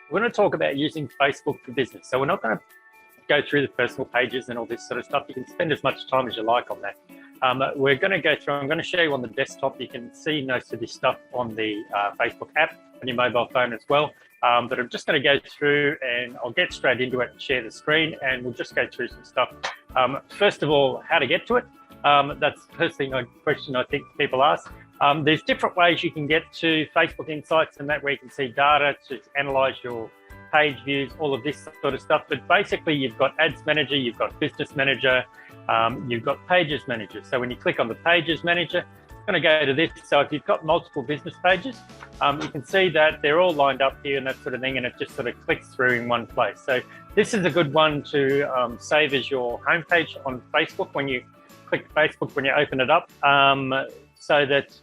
we're going to talk about using Facebook for business. So we're not going to go through the personal pages and all this sort of stuff. You can spend as much time as you like on that. We're going to go through, I'm going to show you on the desktop. You can see most of this stuff on the Facebook app on your mobile phone as well. But I'm just going to go through and I'll get straight into it and share the screen, and we'll just go through some stuff. First of all, how to get to it. That's the first question I think people ask. There's different ways you can get to Facebook Insights and that, where you can see data to analyze your page views, all of this sort of stuff. But basically, you've got Ads Manager, you've got Business Manager, you've got Pages Manager. So when you click on the Pages Manager, it's going to go to this. So if you've got multiple business pages, you can see that they're all lined up here and that sort of thing, and it just sort of clicks through in one place. So this is a good one to save as your homepage on Facebook when you click Facebook, when you open it up, so that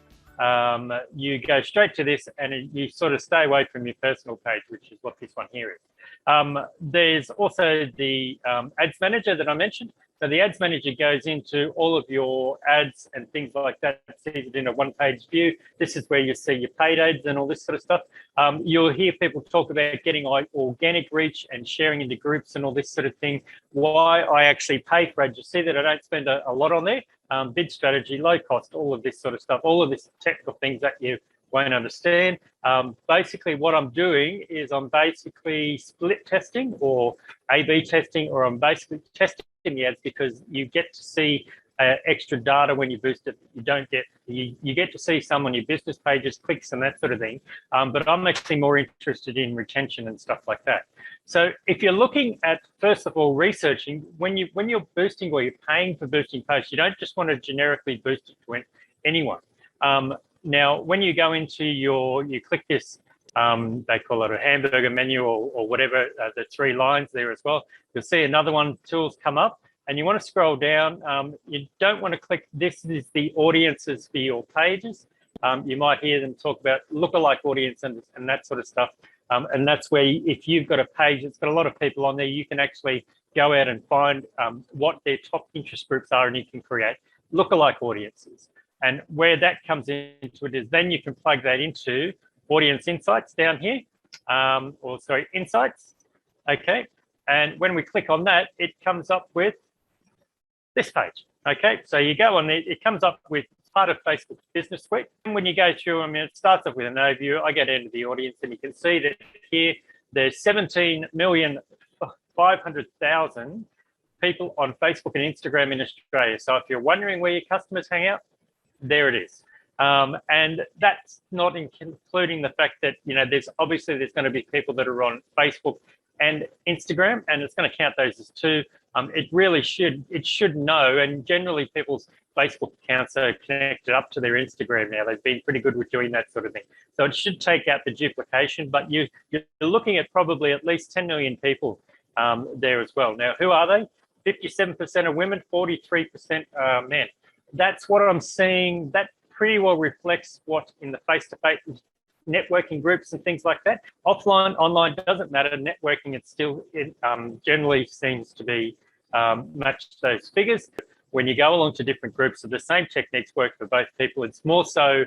you go straight to this and you sort of stay away from your personal page, which is what this one here is. There's also the Ads Manager that I mentioned. So the Ads Manager goes into all of your ads and things like that. Sees it in a one-page view. This is where you see your paid ads and all this sort of stuff. You'll hear people talk about getting like organic reach and sharing into groups and all this sort of thing. Why I actually pay for ads. You see that I don't spend a lot on there. Bid strategy, low cost, all of this sort of stuff, all of this technical things that you won't understand. Basically, what I'm doing is I'm basically split testing or A/B testing, or I'm basically testing the ads because you get to see extra data when you boost it. You don't get, you get to see some on your business pages, clicks and that sort of thing. But I'm actually more interested in retention and stuff like that. So if you're looking at, first of all, researching, when you're boosting or you're paying for boosting posts, you don't just want to generically boost it to anyone. Now, when you go into you click this, they call it a hamburger menu or whatever, the three lines there as well. You'll see another one, tools, come up, and you want to scroll down. You don't want to click, this is the audiences for your pages. You might hear them talk about lookalike audience and that sort of stuff. And that's where, if you've got a page that's got a lot of people on there, you can actually go out and find what their top interest groups are, and you can create lookalike audiences. And where that comes into it is then you can plug that into Audience Insights down here, Insights. Okay. And when we click on that, it comes up with this page. Okay. So you go on there, it comes up with part of Facebook's Business Suite. And when you go through, I mean, it starts off with an overview. I get into the audience, and you can see that here there's 17,500,000 people on Facebook and Instagram in Australia. So if you're wondering where your customers hang out, there it is. And that's not including the fact that, you know, there's going to be people that are on Facebook and Instagram, and it's going to count those as two. It should know, and generally people's Facebook accounts are connected up to their Instagram now. They've been pretty good with doing that sort of thing. So it should take out the duplication, but you're looking at probably at least 10 million people there as well. Now, who are they? 57% are women, 43% are men. That's what I'm seeing. That pretty well reflects what in the face-to-face networking groups and things like that. Offline, online, doesn't matter. Networking, it generally seems to be match those figures. When you go along to different groups, so the same techniques work for both people. It's more so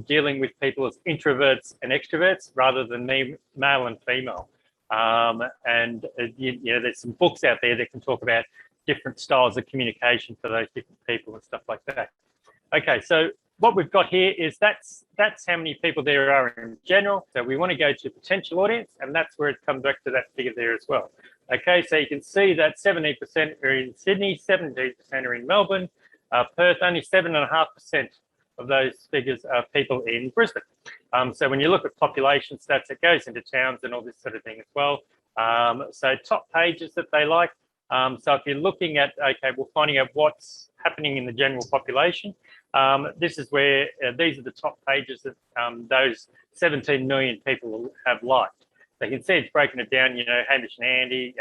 dealing with people as introverts and extroverts rather than male and female. And you know, there's some books out there that can talk about different styles of communication for those different people and stuff like that. Okay, so what we've got here is that's how many people there are in general. So we want to go to potential audience, and that's where it comes back to that figure there as well. Okay, so you can see that 70% are in Sydney, 17% are in Melbourne, Perth, only 7.5% of those figures are people in Brisbane. So when you look at population stats, it goes into towns and all this sort of thing as well. So top pages that they like. So if you're looking at, okay, we're finding out what's happening in the general population. This is where these are the top pages that those 17 million people have liked. So you can see it's broken it down, you know, Hamish and Andy,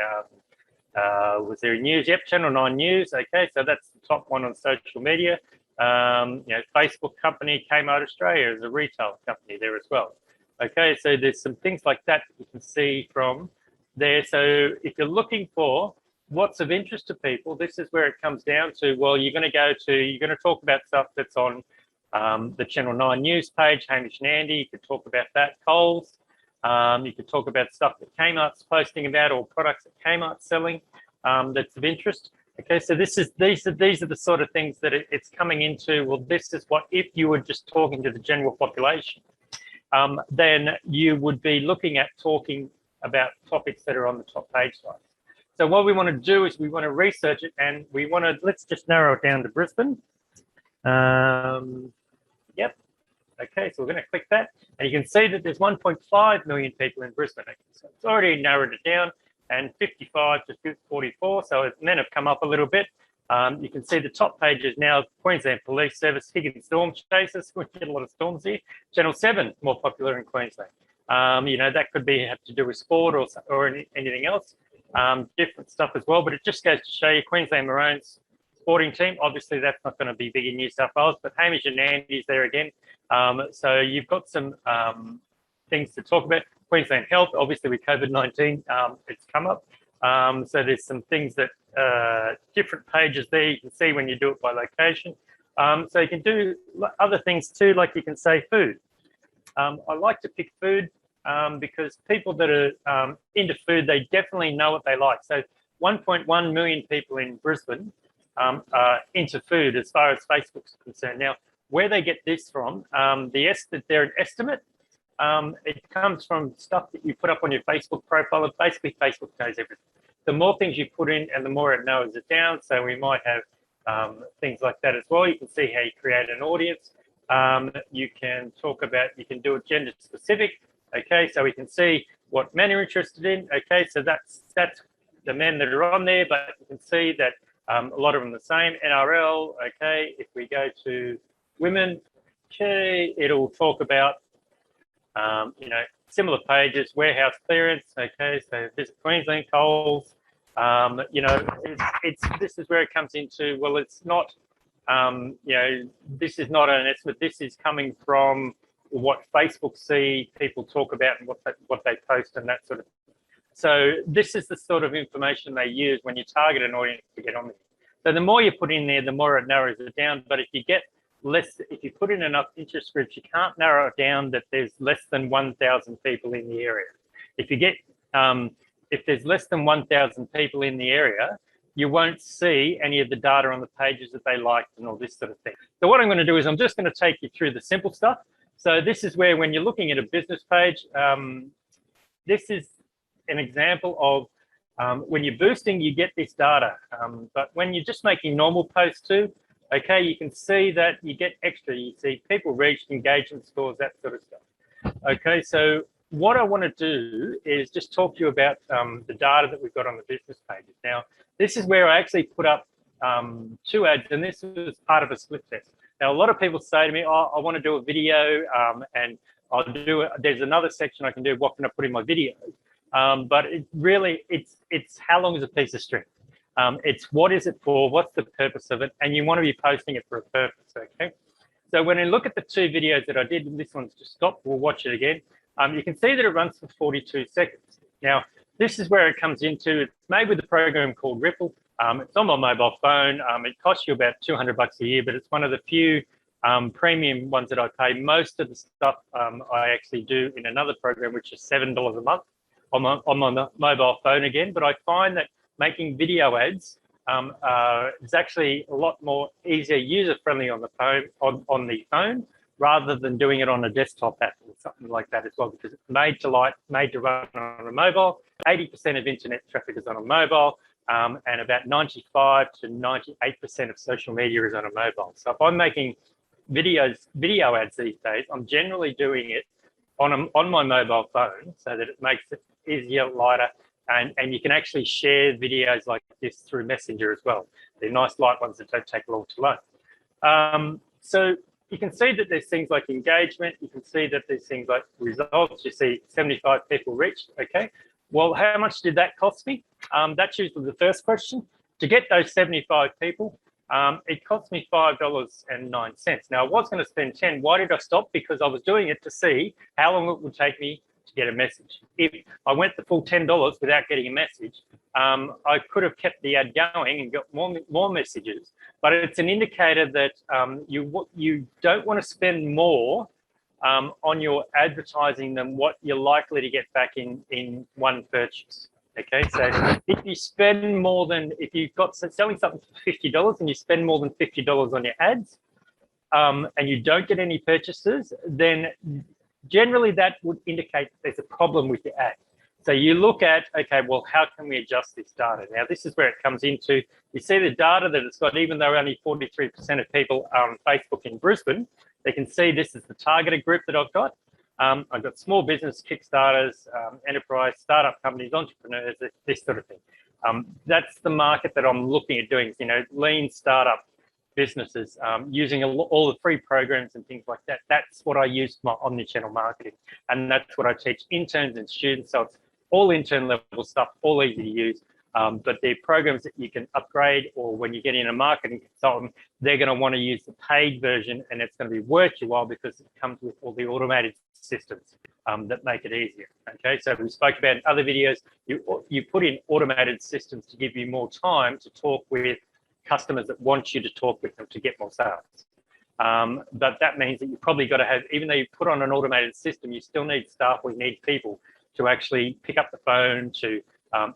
was there news? Yep, Channel 9 News. Okay, so that's the top one on social media. You know, Facebook company, Kmart Australia is a retail company there as well. Okay, so there's some things like that you can see from there. So if you're looking for what's of interest to people, this is where it comes down to, well, you're going to talk about stuff that's on the Channel 9 News page, Hamish and Andy, you could talk about that, Coles, You could talk about stuff that Kmart's posting about or products that Kmart's selling that's of interest. Okay, so these are the sort of things that it's coming into. Well, this is what, if you were just talking to the general population, then you would be looking at talking about topics that are on the top page size. So what we want to do is we want to research it, and we want to, let's just narrow it down to Brisbane. Yep. Okay, so we're going to click that, and you can see that there's 1.5 million people in Brisbane. So it's already narrowed it down, and 55 to 44, so men have come up a little bit. You can see the top pages now: Queensland Police Service, Higgins Storm Chasers. We get a lot of storms here. Channel 7, more popular in Queensland. You know, that could be have to do with sport or anything else. Different stuff as well, but it just goes to show you Queensland Maroons sporting team. Obviously, that's not going to be big in New South Wales, but Hamish and Andy's there again. So you've got some things to talk about. Queensland Health, obviously with COVID-19, it's come up. So there's some things that different pages there you can see when you do it by location. So you can do other things too, like you can say food. I like to pick food because people that are into food, they definitely know what they like. So 1.1 million people in Brisbane are into food as far as Facebook's concerned. Now, where they get this from, they're an estimate. It comes from stuff that you put up on your Facebook profile. Basically, Facebook knows everything. The more things you put in and the more it narrows it down. So we might have things like that as well. You can see how you create an audience. You can talk about, you can do it gender specific. Okay, so we can see what men are interested in. Okay, so that's the men that are on there, but you can see that a lot of them are the same. NRL, okay, if we go to women, okay, it'll talk about, you know, similar pages, warehouse clearance, okay, so visit Queensland, Coles, you know, this is where it comes into, well, it's not, you know, this is not an estimate, this is coming from what Facebook see people talk about and what they post and that sort of thing. So this is the sort of information they use when you target an audience to get on there. So the more you put in there, the more it narrows it down. But if you get less, if you put in enough interest groups, you can't narrow it down that there's less than 1,000 people in the area. If you get, if there's less than 1,000 people in the area, you won't see any of the data on the pages that they liked and all this sort of thing. So what I'm going to do is I'm just going to take you through the simple stuff. So this is where, when you're looking at a business page, this is an example of when you're boosting, you get this data. But when you're just making normal posts too, okay, you can see that you get extra. You see people reached, engagement scores, that sort of stuff. Okay, so what I want to do is just talk to you about the data that we've got on the business pages. Now, this is where I actually put up 2 ads, and this was part of a split test. Now, a lot of people say to me, oh, I want to do a video, and I'll do it. There's another section I can do, what can I put in my video? But it really, it's how long is a piece of string? It's what is it for? What's the purpose of it? And you want to be posting it for a purpose, okay? So when I look at the 2 videos that I did, and this one's just stopped, we'll watch it again. You can see that it runs for 42 seconds. Now, this is where it comes into, it's made with a program called Ripple. It's on my mobile phone. It costs you about $200 a year, but it's one of the few premium ones that I pay. Most of the stuff I actually do in another program, which is $7 a month on my mobile phone again. But I find that making video ads is actually a lot more easier, user-friendly on the phone, rather than doing it on a desktop app or something like that as well, because it's made to run on a mobile. 80% of internet traffic is on a mobile, and about 95 to 98% of social media is on a mobile. So if I'm making video ads these days, I'm generally doing it on my mobile phone so that it makes it easier, lighter, and you can actually share videos like this through Messenger as well. They're nice light ones that don't take long to load. So you can see that there's things like engagement. You can see that there's things like results. You see 75 people reached, okay? Well, how much did that cost me? That's usually the first question. To get those 75 people, it cost me $5.09. Now, I was going to spend 10. Why did I stop? Because I was doing it to see how long it would take me to get a message. If I went the full $10 without getting a message, I could have kept the ad going and got more messages. But it's an indicator that you don't want to spend more on your advertising them what you're likely to get back in one purchase. Okay, so if you spend more than, if you've got selling something for $50 and you spend more than $50 on your ads, and you don't get any purchases, then generally that would indicate that there's a problem with your ad. So you look at, okay, well, how can we adjust this data? Now, this is where it comes into, you see the data that it's got, even though only 43% of people are on Facebook in Brisbane, they can see this is the targeted group that I've got. I've got small business, Kickstarters, enterprise, startup companies, entrepreneurs, this sort of thing. That's the market that I'm looking at doing, you know, lean startup businesses, using all the free programs and things like that. That's what I use for my omnichannel marketing. And that's what I teach interns and students. So it's all intern level stuff, all easy to use. But they're programs that you can upgrade, or when you get in a marketing consultant, they're going to want to use the paid version, and it's going to be worth your while because it comes with all the automated systems that make it easier. Okay, so we spoke about in other videos, you put in automated systems to give you more time to talk with customers that want you to talk with them to get more sales. But that means that you've probably got to have, even though you put on an automated system, you still need staff, we need people to actually pick up the phone, to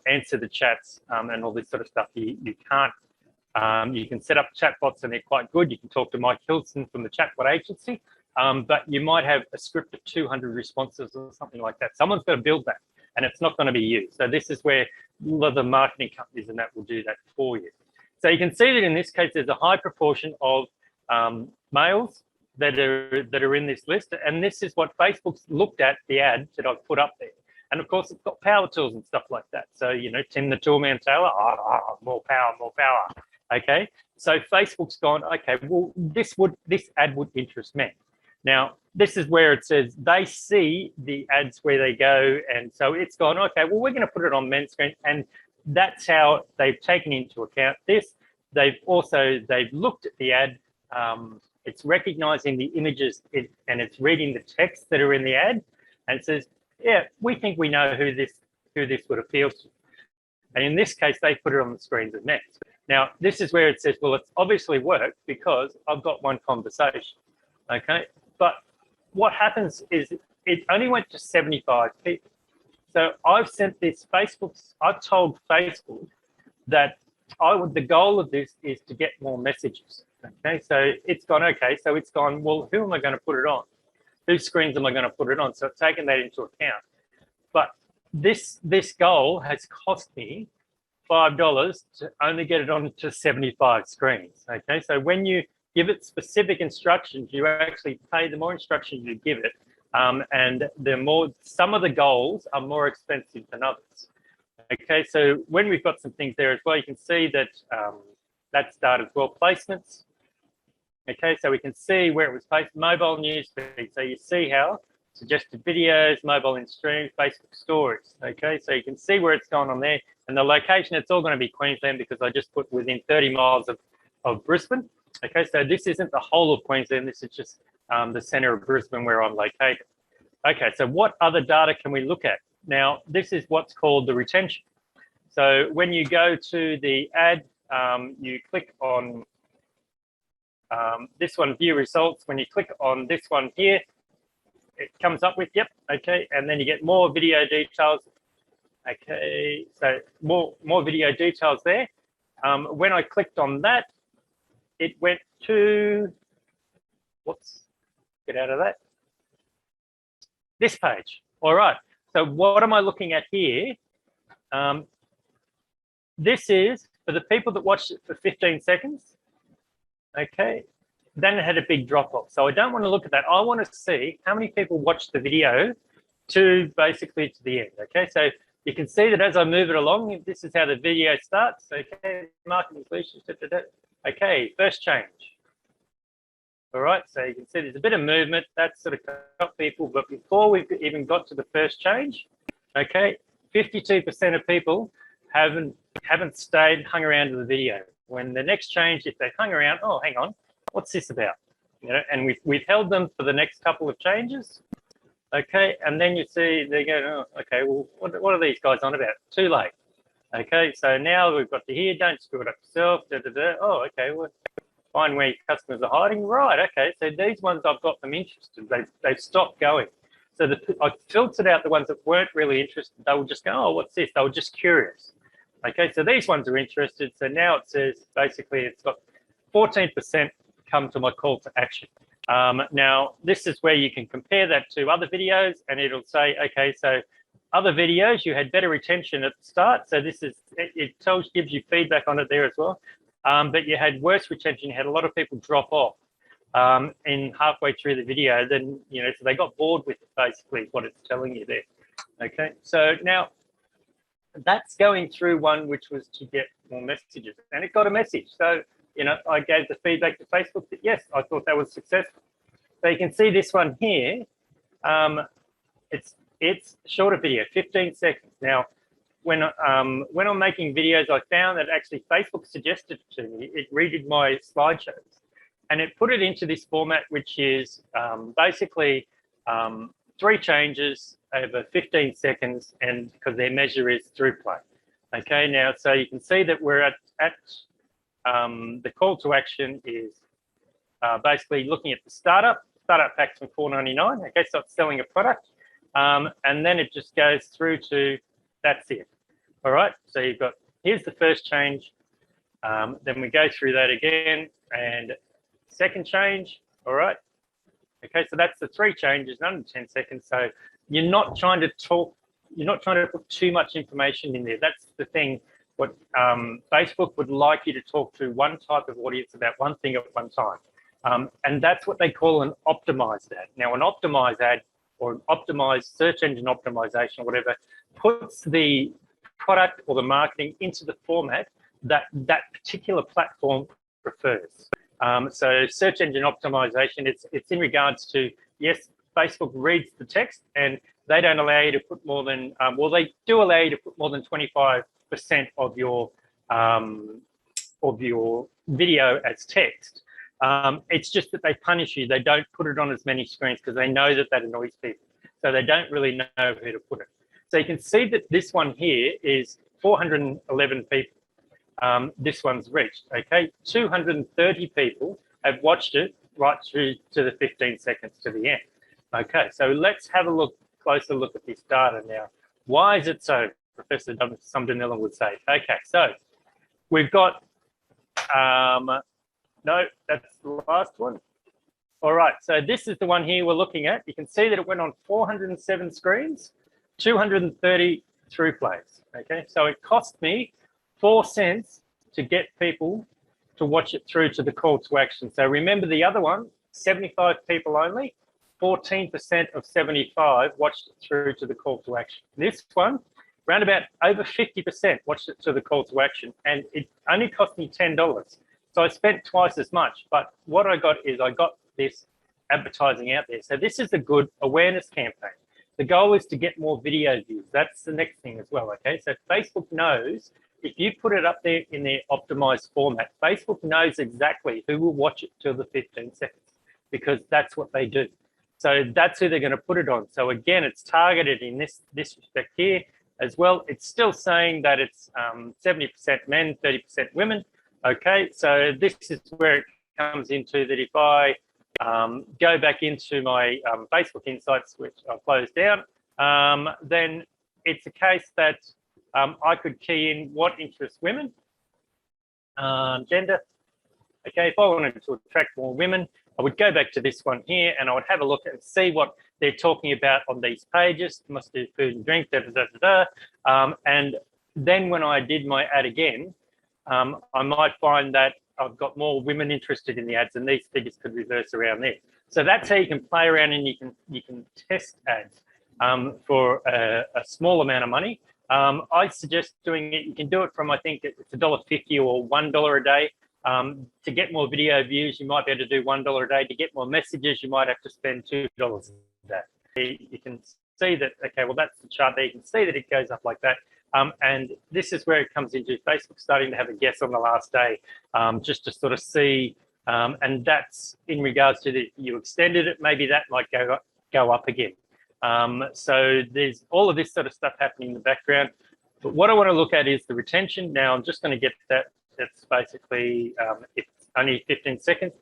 answer the chats, and all this sort of stuff. You can't, you can set up chatbots and they're quite good. You can talk to Mike Hilton from the chatbot agency, but you might have a script of 200 responses or something like that. Someone's got to build that, and it's not going to be you. So this is where a lot of the marketing companies and that will do that for you. So you can see that in this case, there's a high proportion of males that are in this list. And this is what Facebook's looked at, the ad that I've put up there. And of course, it's got power tools and stuff like that. So, you know, Tim the Toolman Taylor, more power, more power. Okay. So Facebook's gone, okay, well, this ad would interest men. Now, this is where it says they see the ads where they go. And so it's gone, okay, well, we're going to put it on men's screen. And that's how they've taken into account this. They've looked at the ad. It's recognizing the images and it's reading the text that are in the ad, and it says, yeah, we think we know who this would appeal to. And in this case, they put it on the screens of men. Now, this is where it says, well, it's obviously worked because I've got one conversation. Okay. But what happens is it only went to 75 people. So I've sent this I've told Facebook that the goal of this is to get more messages. Okay, so it's gone, okay, so it's gone, well, who am I going to put it on? Whose screens am I going to put it on? So it's taken that into account. But this goal has cost me $5 to only get it on to 75 screens. Okay, so when you give it specific instructions, you actually pay, the more instructions you give it, and some of the goals are more expensive than others. Okay, so when we've got some things there as well, you can see that that's data as well. Placements. Okay, so we can see where it was placed. Mobile news feed. So you see how suggested videos, mobile in streams, Facebook stories. Okay, so you can see where it's gone on there. And the location, it's all going to be Queensland because I just put within 30 miles of Brisbane. Okay, so this isn't the whole of Queensland. This is just the centre of Brisbane where I'm located. Okay, so what other data can we look at? Now, this is what's called the retention. So when you go to the ad, you click on this one, view results. When you click on this one here, it comes up with, yep, okay, and then you get more video details. Okay, so more video details there. When I clicked on that, it went to, whoops, get out of that, this page. All right. So what am I looking at here? This is for the people that watched it for 15 seconds. Okay, then it had a big drop off. So I don't want to look at that. I want to see how many people watched the video to basically to the end. Okay, so you can see that as I move it along, this is how the video starts. Okay, marketing solutions. Okay, first change. All right, so you can see there's a bit of movement. That's sort of got people, but before we've even got to the first change, okay, 52% of people haven't hung around to the video. When the next change, if they hung around, oh, hang on, what's this about? You know, and we've held them for the next couple of changes. Okay, and then you see they go, oh, okay, well, what are these guys on about? Too late. Okay, so now we've got to here, don't screw it up yourself. Oh, okay, well, find where your customers are hiding. Right, okay, so these ones I've got them interested. They've stopped going. So I filtered out the ones that weren't really interested. They would just go, oh, what's this? They were just curious. Okay, so these ones are interested. So now it says, basically, it's got 14% come to my call to action. Now, this is where you can compare that to other videos, and it'll say, okay, so other videos, you had better retention at the start. So this is, gives you feedback on it there as well. But you had worse retention. You had a lot of people drop off in halfway through the video. Then, so they got bored with it, basically, is what it's telling you there. Okay, so now that's going through one which was to get more messages, and it got a message. So, I gave the feedback to Facebook that yes, I thought that was successful. So you can see this one here. It's a shorter video, 15 seconds. Now, when I'm making videos, I found that actually Facebook suggested to me, it redid my slideshows, and it put it into this format, which is basically 3 changes over 15 seconds, and because their measure is Thruplay. Okay, now, so you can see that we're at the call to action is basically looking at the startup packs from $4.99. Okay, so it's selling a product. And then it just goes through to, that's it. All right, so you've got, here's the first change. Then we go through that again, and second change, all right. Okay, so that's the 3 changes in under 10 seconds. So you're not trying to talk, you're not trying to put too much information in there. That's the thing. What Facebook would like you to talk to one type of audience about one thing at one time. And that's what they call an optimized ad. Now, an optimized ad, or an optimized search engine optimization or whatever, puts the product or the marketing into the format that that particular platform prefers. So search engine optimization, it's in regards to, yes, Facebook reads the text and they don't allow you to put more than, well, they do allow you to put more than 25% of your video as text. It's just that they punish you. They don't put it on as many screens because they know that that annoys people. So they don't really know where to put it. So you can see that this one here is 411 people. This one's reached, okay? 230 people have watched it right through to the 15 seconds to the end. Okay, so let's have a closer look at this data now. Why is it so? Professor Sumdanilla would say. Okay, so we've got, no, that's the last one. All right, so this is the one here we're looking at. You can see that it went on 407 screens, 230 Thruplays. Okay, so it cost me 4 cents to get people to watch it through to the call to action. So remember the other one, 75 people only, 14% of 75 watched it through to the call to action. This one, around about over 50% watched it to the call to action, and it only cost me $10. So I spent twice as much, but what I got is I got this advertising out there. So this is a good awareness campaign. The goal is to get more video views. That's the next thing as well, okay? So Facebook knows if you put it up there in their optimized format, Facebook knows exactly who will watch it till the 15 seconds because that's what they do. So that's who they're going to put it on. So again, it's targeted in this respect here as well. It's still saying that it's 70% men, 30% women. Okay, so this is where it comes into that if I go back into my Facebook Insights, which I closed down, then it's a case that I could key in what interests women, gender. Okay, if I wanted to attract more women, I would go back to this one here and I would have a look and see what they're talking about on these pages. Must do food and drink, and then when I did my ad again, I might find that I've got more women interested in the ads, and these figures could reverse around there. So that's how you can play around and you can test ads for a small amount of money. I suggest doing it. You can do it from, I think it's $1.50 or $1 a day. To get more video views, you might be able to do $1 a day. To get more messages, you might have to spend $2 a day. You can see that, okay, well, that's the chart there. You can see that it goes up like that. And this is where it comes into Facebook starting to have a guess on the last day, just to sort of see, and that's in regards to you extended it, maybe that might go up again. So there's all of this sort of stuff happening in the background. But what I want to look at is the retention. Now I'm just going to get that. That's basically, only 15 seconds.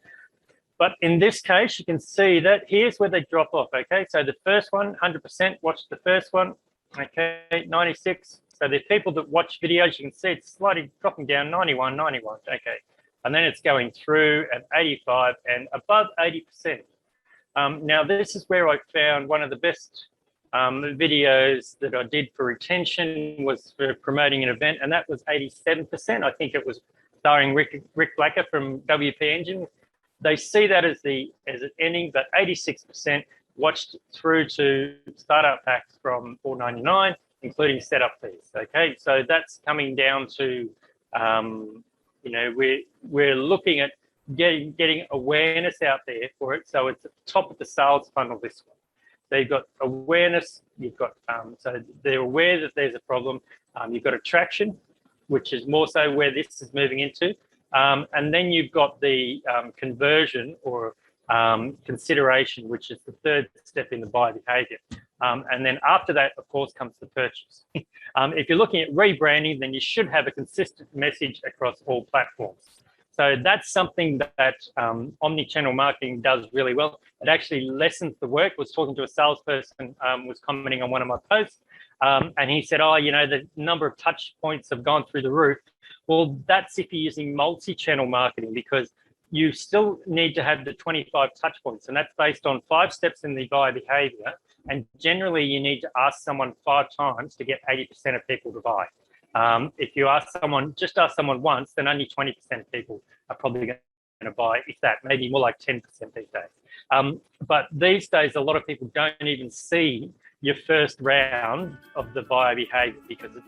But in this case, you can see that here's where they drop off, okay? So the first one, 100%, watch the first one, okay, 96. So there's people that watch videos, you can see it's slightly dropping down, 91, 91, okay. And then it's going through at 85 and above 80%. Now, this is where I found one of the best videos that I did for retention was for promoting an event, and that was 87%. I think it was starring Rick Blacker from WP Engine. They see that as it ending, but 86% watched through to startup packs from $4.99, including setup fees. Okay, so that's coming down to, you know, we're looking at getting awareness out there for it. So it's at the top of the sales funnel, this one. So you've got awareness, you've got, so they're aware that there's a problem. You've got attraction, which is more so where this is moving into. And then you've got the conversion or consideration, which is the third step in the buyer behavior. And then after that, of course, comes the purchase. If you're looking at rebranding, then you should have a consistent message across all platforms. So that's something that omnichannel marketing does really well. It actually lessens the work. I was talking to a salesperson, was commenting on one of my posts, and he said, oh, you know, the number of touch points have gone through the roof. Well, that's if you're using multi-channel marketing, because you still need to have the 25 touch points, and that's based on 5 steps in the buyer behavior. And generally, you need to ask someone 5 times to get 80% of people to buy. If you just ask someone once, then only 20% of people are probably going to buy, if that, maybe more like 10% these days. But these days, a lot of people don't even see your first round of the buyer behavior because it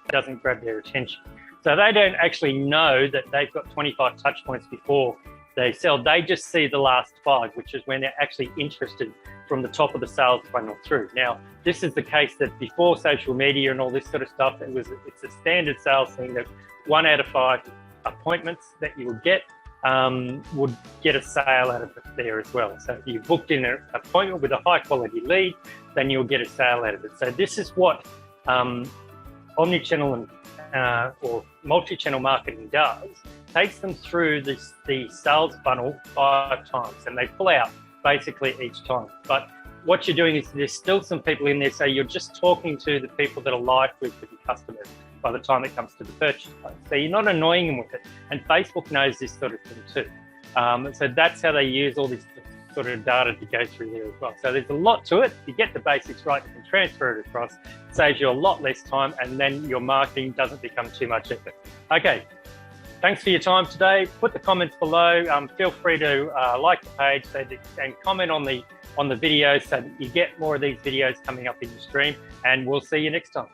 doesn't grab their attention. So they don't actually know that they've got 25 touch points before they sell. They just see the last 5, which is when they're actually interested from the top of the sales funnel through. Now, this is the case that before social media and all this sort of stuff, it's a standard sales thing that 1 out of 5 appointments that you would get a sale out of it there as well. So if you booked in an appointment with a high quality lead, then you'll get a sale out of it. So this is what omnichannel and or multi-channel marketing does. Takes them through the sales funnel 5 times, and they pull out basically each time. But what you're doing is there's still some people in there, so you're just talking to the people that are likely to be customers by the time it comes to the purchase place. So you're not annoying them with it. And Facebook knows this sort of thing too. So that's how they use all this sort of data to go through there as well. So there's a lot to it. If you get the basics right, you can transfer it across, saves you a lot less time, and then your marketing doesn't become too much effort. Okay. Thanks for your time today. Put the comments below. Feel free to like the page and comment on the video so that you get more of these videos coming up in your stream. And we'll see you next time.